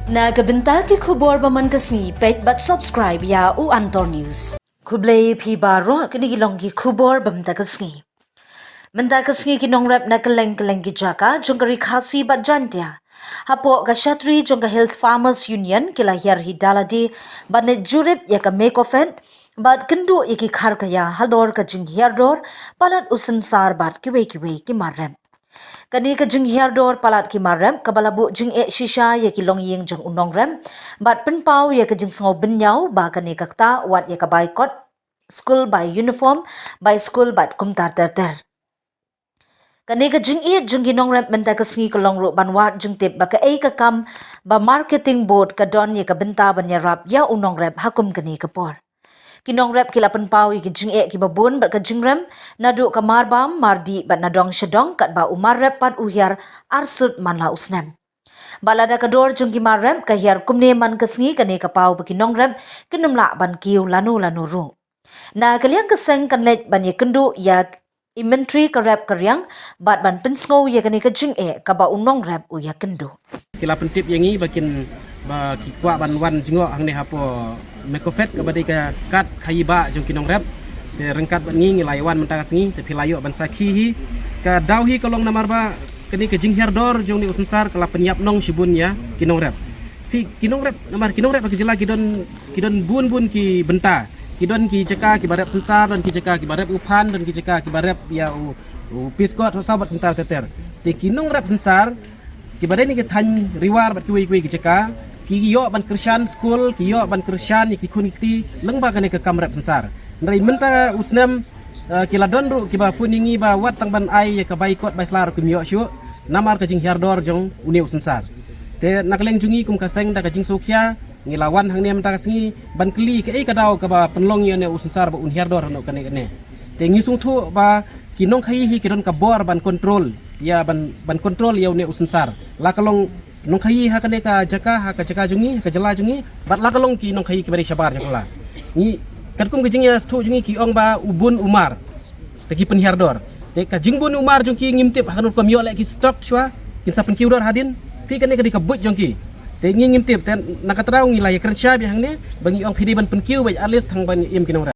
Nagabenta ki khubor baman kasni pet but subscribe ya u Antor News. Kublay pi baro kinigilong ki khubor bamta kasni. Menta kasni kinong rep na kaleng ki jaka jongkari khasi bat jantia. Hapo kashatri jongka Health Farmers Union kila hier hidaladi banet jurip ya ka mekofen bat kendu iki khar kaya halor ka jing hierdor palat usen sar bat kiwe ki marem. Kani ka jing hierdor palat ki marem kabalabu jing shisha ya ki long ying jang unong rem bat penpau ya ka jing sngo benyau ba kani kakta wat ya ka boycott school by uniform by school bat kumtar ter. Kani ka jing jing ginong rem menta ka sngi ka long ro banwat jing tip ba ka ka kam ba marketing board ka don ya ka benta banyarap ya unong rem hakum kani ka por. Kinong rep kila penpau ki jing ki babun bat ka jing rem nadu ka marbam mardi bat nadong shadong kat ba umar rep pat uhyar arsut manla usnem. Balada ka dor jung ki marem ka hiar kumne man ka sngi kani ka pau ba kinong rep kinumla ban kiu lanu ru. Na kaliang ka seng kan lej ban ye kendu ya inventory ka rep karyang bat ban pensngo ya kani ka jing ka ba unong rep u ya kendu. Kila pentip yangi bakin ba ki kwa ban wan jingo hang ne hapo mekofet ka badai ka kat khayiba jong kinong rep te rengkat ban ngi ngilaiwan mentang sngi te pilayo ban sakhi hi ka dauhi kolong namar ba kini ke jing hierdor jong ni usunsar kala penyap nong shibun ya kinong rep pi kinong rep namar kinong rep ka jela kidon bun ki benta kidon ki ceka ki barep sunsar dan ki ceka ki barep upan dan ki ceka ki barep ya u piskot sabat mental teter te kinong rep sunsar ki badai ni ke tan riwar bat ki ki ceka ki yo ban krisyan school ki yo ban krisyan ki kuniti lengba kane ke kamrep sensar nrai menta usnem kila donru ki ba funingi ba wat tang ban ai ka baikot baislar ku miyo shu namar ka jing hierdor jong uni usensar te nakleng jungi kum kaseng da ka jing sokya ngilawan hang ne menta kasngi ban kli ke ka daw ka ba penlong ye ne usensar ba un hierdor no kane te ngisung thu ba kinong khai hi kidon ka bor ban control ya ban control ya ne usensar la kalong nong khai ha kane ka jaka jungi ka jala jungi bat la kalong ki nong khai ki bari shabar jakla ni kan kum gijing ya stu jungi ki ong ba ubun umar te ki penhiardor te ka jingbun umar jung ki ngimtip hanur ko mio le ki stop shwa kin sa penkiudor hadin fi kane ka di ka but jong ki te ngimtip te nakatraw ngi la ya kerja bi hang ne bangi ong phidi ban penkiu ba alis thang ban im kinong